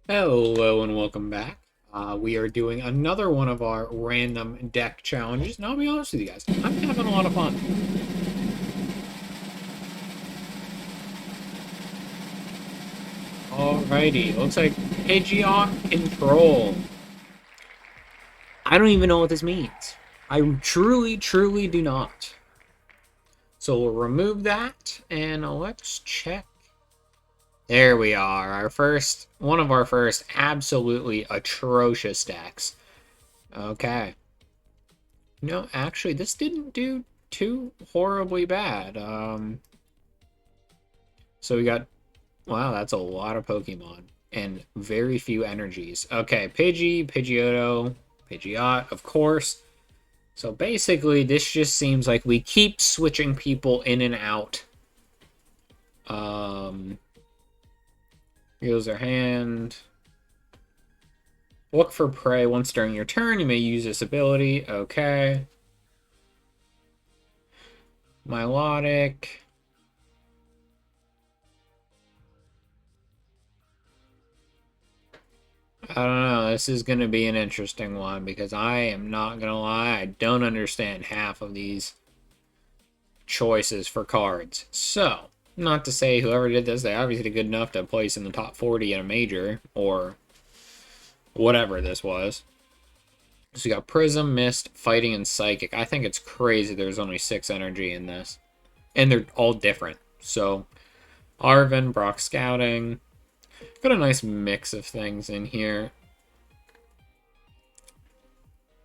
Hello and welcome back. We are doing another one of our random deck challenges. Now, I'll be honest with you guys, I'm having a lot of fun. Alrighty, looks like Pidgeot Control. I don't even know what this means. I truly do not. So we'll remove that and let's check. There we are, one of our first absolutely atrocious decks. Okay. No, actually, this didn't do too horribly bad. So we got, wow, that's a lot of Pokemon and very few energies. Okay, Pidgeotto, Pidgeot, of course. So basically, this just seems like we keep switching people in and out. Heals their hand. Look for prey once during your turn. You may use this ability. Okay. Milotic. I don't know. This is going to be an interesting one because I am not going to lie. I don't understand half of these choices for cards. So, not to say whoever did this, they obviously did good enough to place in the top 40 in a major or whatever this was. So you got Prism, Mist, Fighting, and Psychic. I think it's crazy there's only 6 energy in this. And they're all different. So, Arven, Brock Scouting. Got a nice mix of things in here.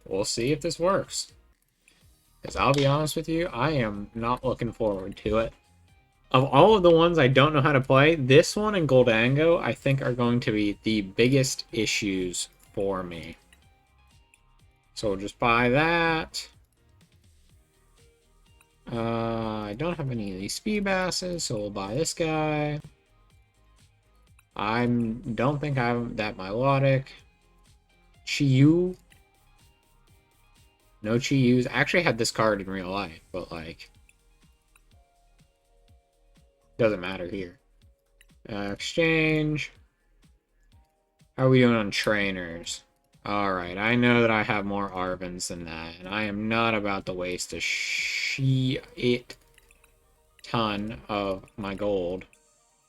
We'll see if this works. Because I'll be honest with you, I am not looking forward to it. Of all of the ones I don't know how to play, this one and Goldango I think are going to be the biggest issues for me. So we'll just buy that. I don't have any of these speed basses, so we'll buy this guy. I don't think I have that Milotic. Chiyu. No Chiyus. I actually had this card in real life, but like, doesn't matter here. Exchange. How are we doing on trainers? Alright, I know that I have more Arvins than that, and I am not about to waste a shit ton of my gold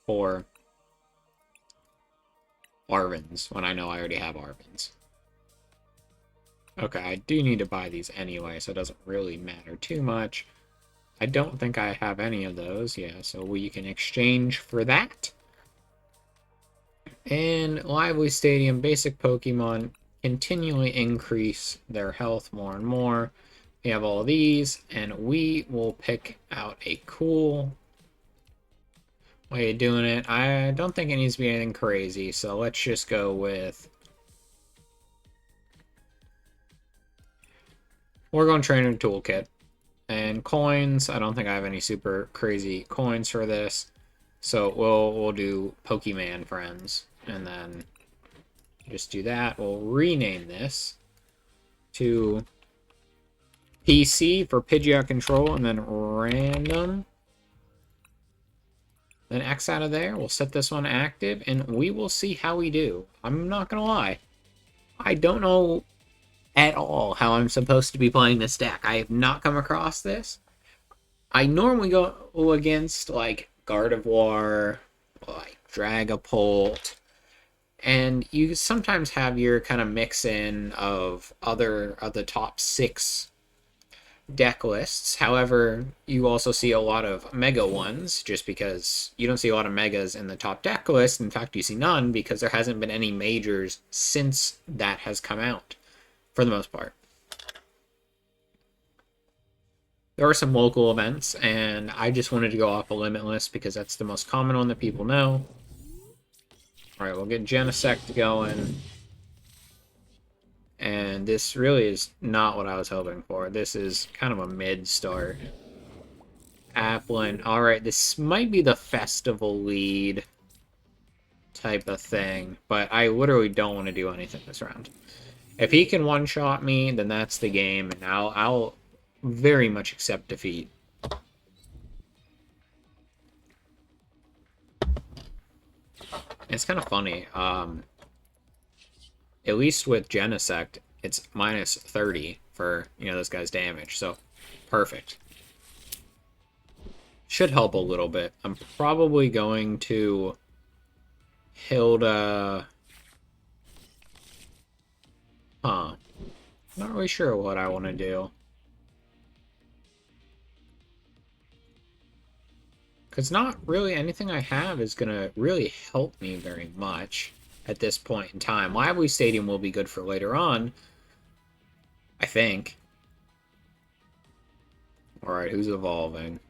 for Arvins when I know I already have Arvins. Okay, I do need to buy these anyway, so it doesn't really matter too much. I don't think I have any of those, yeah, so we can exchange for that. And Lively Stadium, basic Pokemon continually increase their health more and more. We have all these, and we will pick out a cool way of doing it. I don't think it needs to be anything crazy, so let's just go with... We're going Trainer Toolkit. And coins, I don't think I have any super crazy coins for this. So we'll do Pokemon Friends. And then just do that. We'll rename this to PC for Pidgeot Control, and then random. Then X out of there. We'll set this one active, and we will see how we do. I'm not going to lie. I don't know at all how I'm supposed to be playing this deck. I have not come across this. I normally go against, like, Gardevoir, like Dragapult, and you sometimes have your kind of mix-in of the top 6 deck lists. However, you also see a lot of mega ones, just because you don't see a lot of megas in the top deck list. In fact, you see none because there hasn't been any majors since that has come out, for the most part. There are some local events, and I just wanted to go off a Limitless because that's the most common one that people know. Alright, we'll get Genesect going. And this really is not what I was hoping for. This is kind of a mid-start. Applin. Alright, this might be the festival lead type of thing, but I literally don't want to do anything this round. If he can one-shot me, then that's the game, and I'll very much accept defeat. It's kind of funny. at least with Genesect, it's minus 30 for, this guy's damage. So, perfect. Should help a little bit. I'm probably going to Hilda... Huh. Not really sure what I want to do. Because not really anything I have is going to really help me very much at this point in time. Lively Stadium will be good for later on, I think. Alright, who's evolving?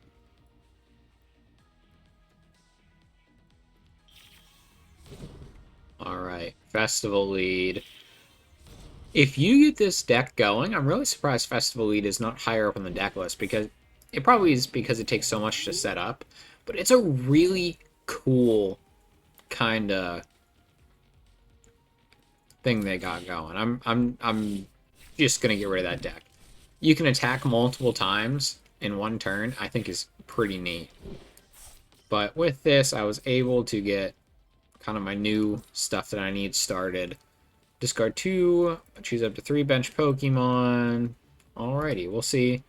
Alright, Festival Lead. If you get this deck going, I'm really surprised Festival Lead is not higher up on the deck list, because it probably is because it takes so much to set up, but it's a really cool kind of thing they got going. I'm just gonna get rid of that deck. You can attack multiple times in one turn, I think is pretty neat. But with this, I was able to get kind of my new stuff that I need started. Discard 2, choose up to 3 bench Pokemon. Alrighty, we'll see.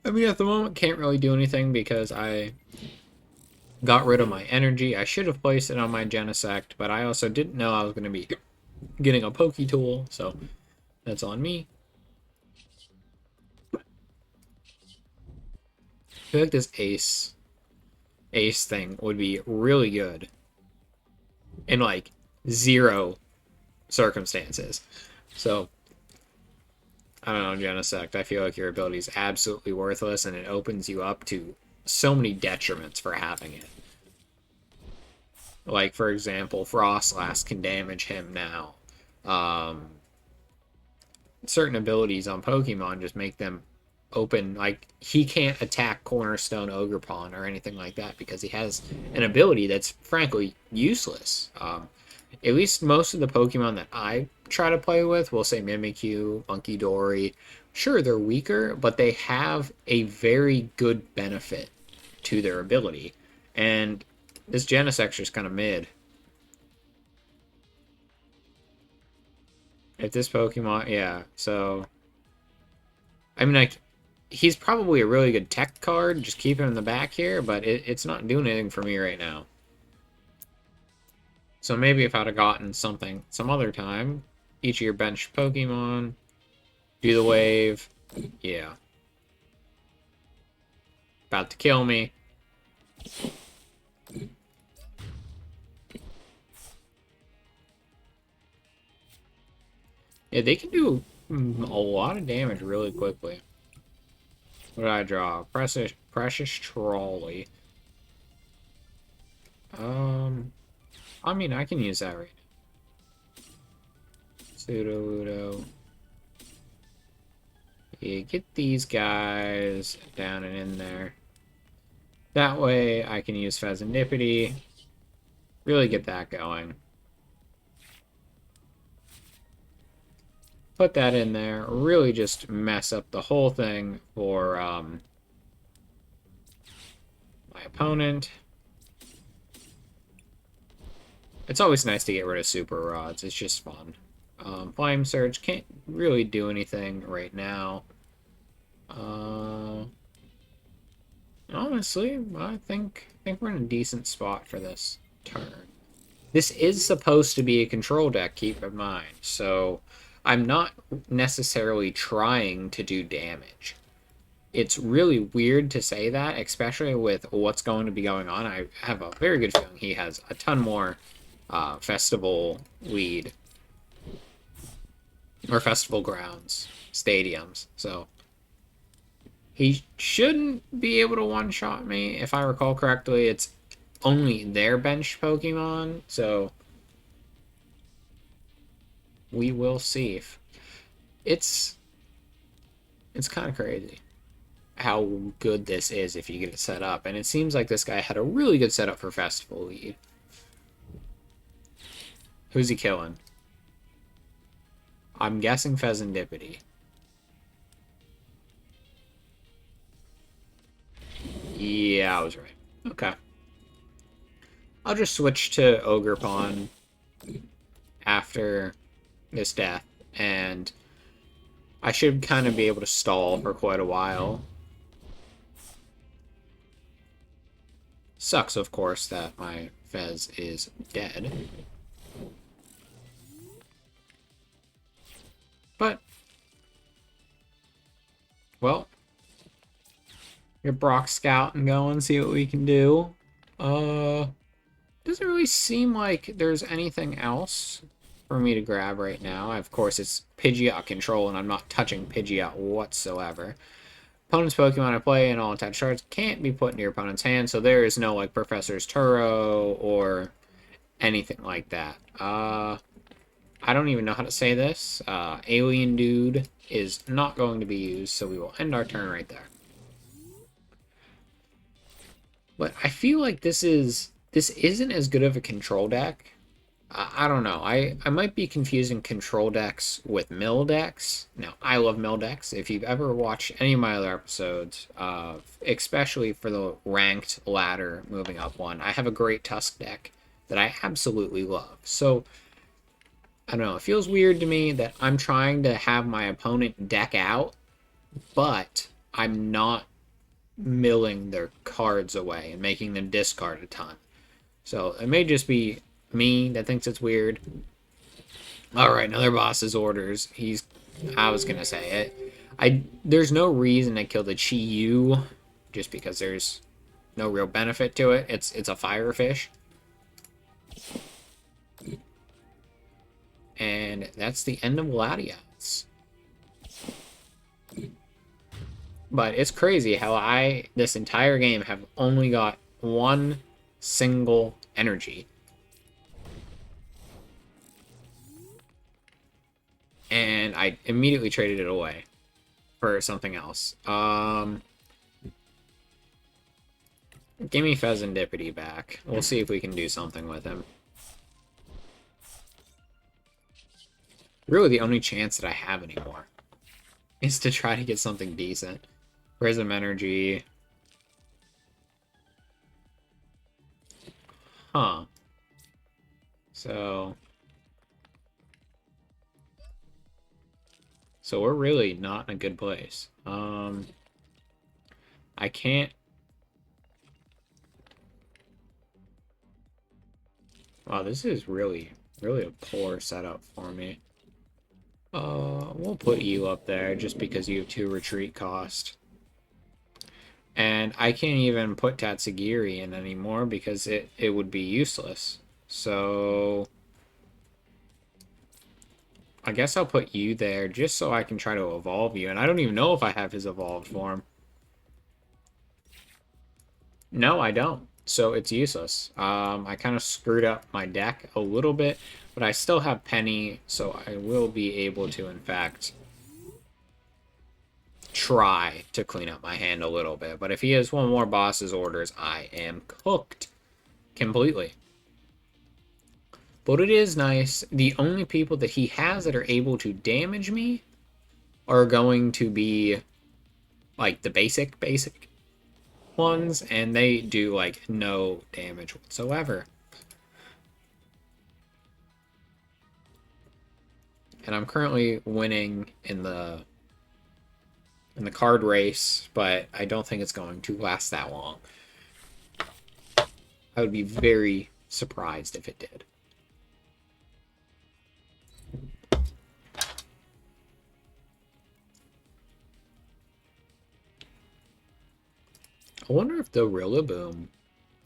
I mean, at the moment, can't really do anything because I got rid of my energy. I should have placed it on my Genesect, but I also didn't know I was going to be getting a Poke Tool, so that's on me. I feel like this Ace thing would be really good in, like, 0 circumstances. So, I don't know, Genesect, I feel like your ability is absolutely worthless, and it opens you up to so many detriments for having it. Like, for example, Frostlass can damage him now. Certain abilities on Pokemon just make them open. Like, he can't attack Cornerstone Ogerpon or anything like that because he has an ability that's frankly useless. At least most of the Pokemon that I try to play with, we'll say Mimikyu, Monkey Dory. Sure, they're weaker, but they have a very good benefit to their ability. And this Genesect's just kind of mid. If this Pokemon, yeah, so... I mean, like, he's probably a really good tech card, just keep him in the back here, but it's not doing anything for me right now. So maybe if I'd have gotten something some other time, each of your bench Pokemon, do the wave, yeah. About to kill me. Yeah, they can do a lot of damage really quickly. What did I draw? Precious Trolley. I mean, I can use that right now. Pseudo-Ludo. Yeah, get these guys down and in there. That way, I can use Pheasantipity. Really get that going. Put that in there. Really just mess up the whole thing for my opponent. It's always nice to get rid of Super Rods. It's just fun. Flame Surge can't really do anything right now. Honestly, I think we're in a decent spot for this turn. This is supposed to be a control deck, keep in mind. So I'm not necessarily trying to do damage. It's really weird to say that, especially with what's going to be going on. I have a very good feeling he has a ton more festival lead or festival grounds, stadiums. So he shouldn't be able to one-shot me. If I recall correctly, it's only their bench Pokemon, so we will see. It's kind of crazy how good this is if you get it set up. And it seems like this guy had a really good setup for Festival Lead. Who's he killing? I'm guessing Pheasantipity. Yeah, I was right. Okay. I'll just switch to Ogerpon after this death, and I should kind of be able to stall for quite a while. Sucks, of course, that my Fez is dead. But, well, get Brock Scout and go and see what we can do. Doesn't really seem like there's anything else for me to grab right now. Of course, it's Pidgeot control, and I'm not touching Pidgeot whatsoever. Opponent's Pokemon I play and all attached cards can't be put into your opponent's hand, so there is no, like, Professor's Turo or anything like that. I don't even know how to say this. Alien Dude is not going to be used, so we will end our turn right there. But I feel like this isn't as good of a control deck. I don't know. I might be confusing control decks with mill decks. Now, I love mill decks. If you've ever watched any of my other episodes, especially for the ranked ladder moving up one, I have a great Tusk deck that I absolutely love. So, I don't know. It feels weird to me that I'm trying to have my opponent deck out, but I'm not milling their cards away and making them discard a ton. So it may just be me that thinks it's weird. Alright, another boss's orders. I was gonna say it. There's no reason to kill the Chi-Yu just because there's no real benefit to it. It's a fire fish. And that's the end of Latias. But it's crazy how this entire game, have only got one single energy. And I immediately traded it away for something else. Give me Fezandipity back. We'll see if we can do something with him. Really, the only chance that I have anymore is to try to get something decent. Prism Energy. Huh. So we're really not in a good place. I can't. Wow, this is really a poor setup for me. We'll put you up there just because you have 2 retreat cost. And I can't even put Tatsugiri in anymore because it would be useless. So I guess I'll put you there just so I can try to evolve you. And I don't even know if I have his evolved form. No, I don't. So it's useless. I kind of screwed up my deck a little bit, but I still have Penny, so I will be able to, in fact, try to clean up my hand a little bit. But if he has one more boss's orders, I am cooked completely. But it is nice. The only people that he has that are able to damage me are going to be like the basic ones, and they do like no damage whatsoever. And I'm currently winning in the card race, but I don't think it's going to last that long. I would be very surprised if it did. I wonder if the Rillaboom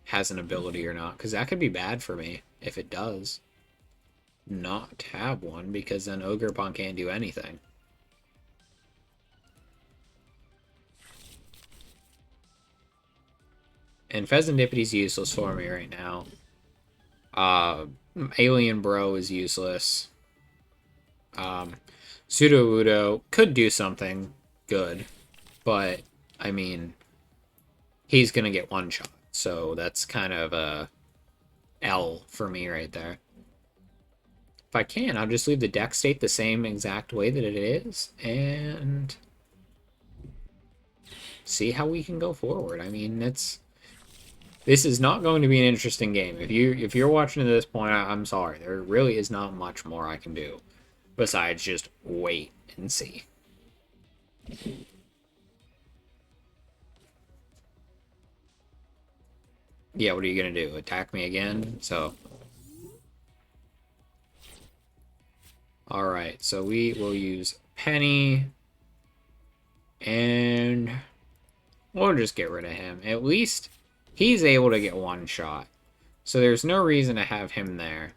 has an ability or not, because that could be bad for me if it does not have one, because then Ogerpon can't do anything. And Fezandipity's useless for me right now. Alien Bro is useless. Sudowoodo could do something good, but, I mean, he's going to get one shot. So that's kind of a L for me right there. If I can, I'll just leave the deck state the same exact way that it is, and see how we can go forward. I mean, this is not going to be an interesting game. If you're watching to this point, I'm sorry. There really is not much more I can do. besides just wait and see. Yeah, what are you gonna do? Attack me again? So, alright, so we will use Penny, and we'll just get rid of him. At least he's able to get one shot. So there's no reason to have him there.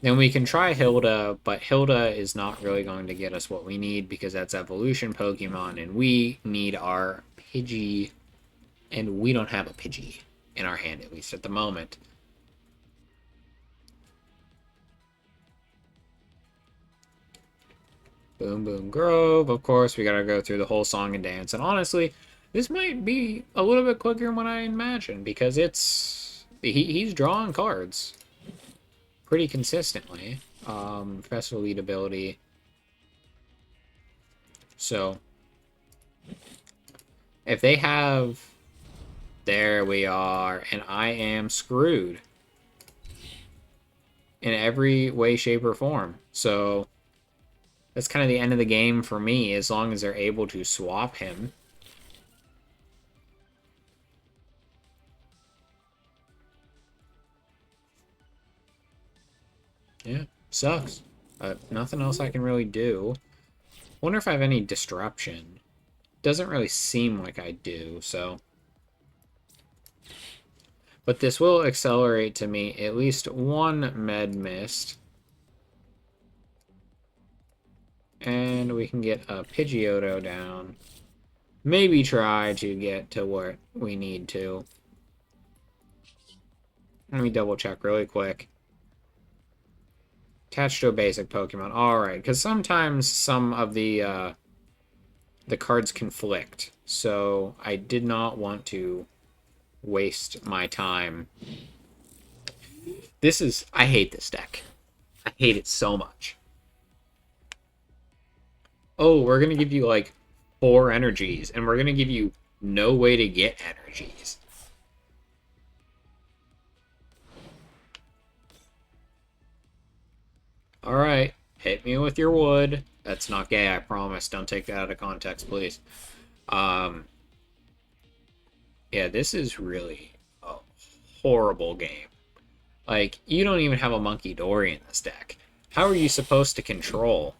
Then we can try Hilda, but Hilda is not really going to get us what we need because that's evolution Pokemon, and we need our Pidgey, and we don't have a Pidgey in our hand, at least at the moment. Boom Boom Grove, of course, we gotta go through the whole song and dance, and honestly, this might be a little bit quicker than what I imagined, because he's drawing cards pretty consistently. Festival lead ability. So, if they have... There we are, and I am screwed. In every way, shape, or form. So, that's kind of the end of the game for me, as long as they're able to swap him. Yeah, sucks. Nothing else I can really do. Wonder if I have any disruption. Doesn't really seem like I do, so... But this will accelerate to me at least one Med Mist. And we can get a Pidgeotto down. Maybe try to get to what we need to. Let me double check really quick. Attached to a basic Pokemon. Alright, because sometimes some of the cards conflict. So I did not want to waste my time. I hate this deck. I hate it so much. Oh, we're gonna give you like 4 energies, and we're gonna give you no way to get energies. Alright, hit me with your wood. That's not gay, I promise. Don't take that out of context, please. Yeah, this is really a horrible game. Like, you don't even have a Monkey Dory in this deck. How are you supposed to control?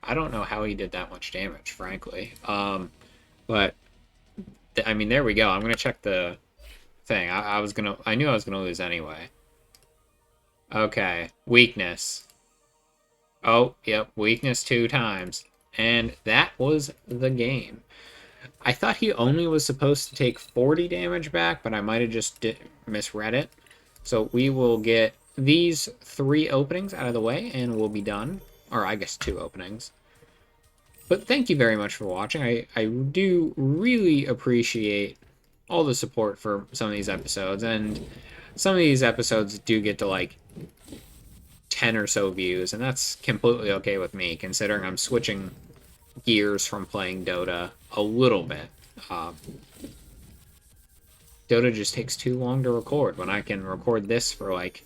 I don't know how he did that much damage, frankly. But, I mean, there we go. I'm gonna check the thing. I knew I was gonna lose anyway. Okay, weakness. Oh, yep, weakness 2 times. And that was the game. I thought he only was supposed to take 40 damage back, but I might have just misread it. So we will get these 3 openings out of the way, and we'll be done. Or I guess 2 openings. But thank you very much for watching. I do really appreciate all the support for some of these episodes, and some of these episodes do get to like 10 or so views, and that's completely okay with me, considering I'm switching gears from playing Dota a little bit. Dota just takes too long to record when I can record this for like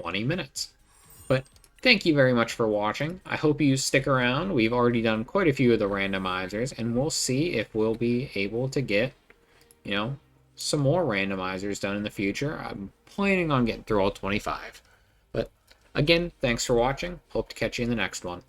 20 minutes. But thank you very much for watching. I hope you stick around. We've already done quite a few of the randomizers, and we'll see if we'll be able to get, you know, some more randomizers done in the future. I'm planning on getting through all 25. But again, thanks for watching. Hope to catch you in the next one.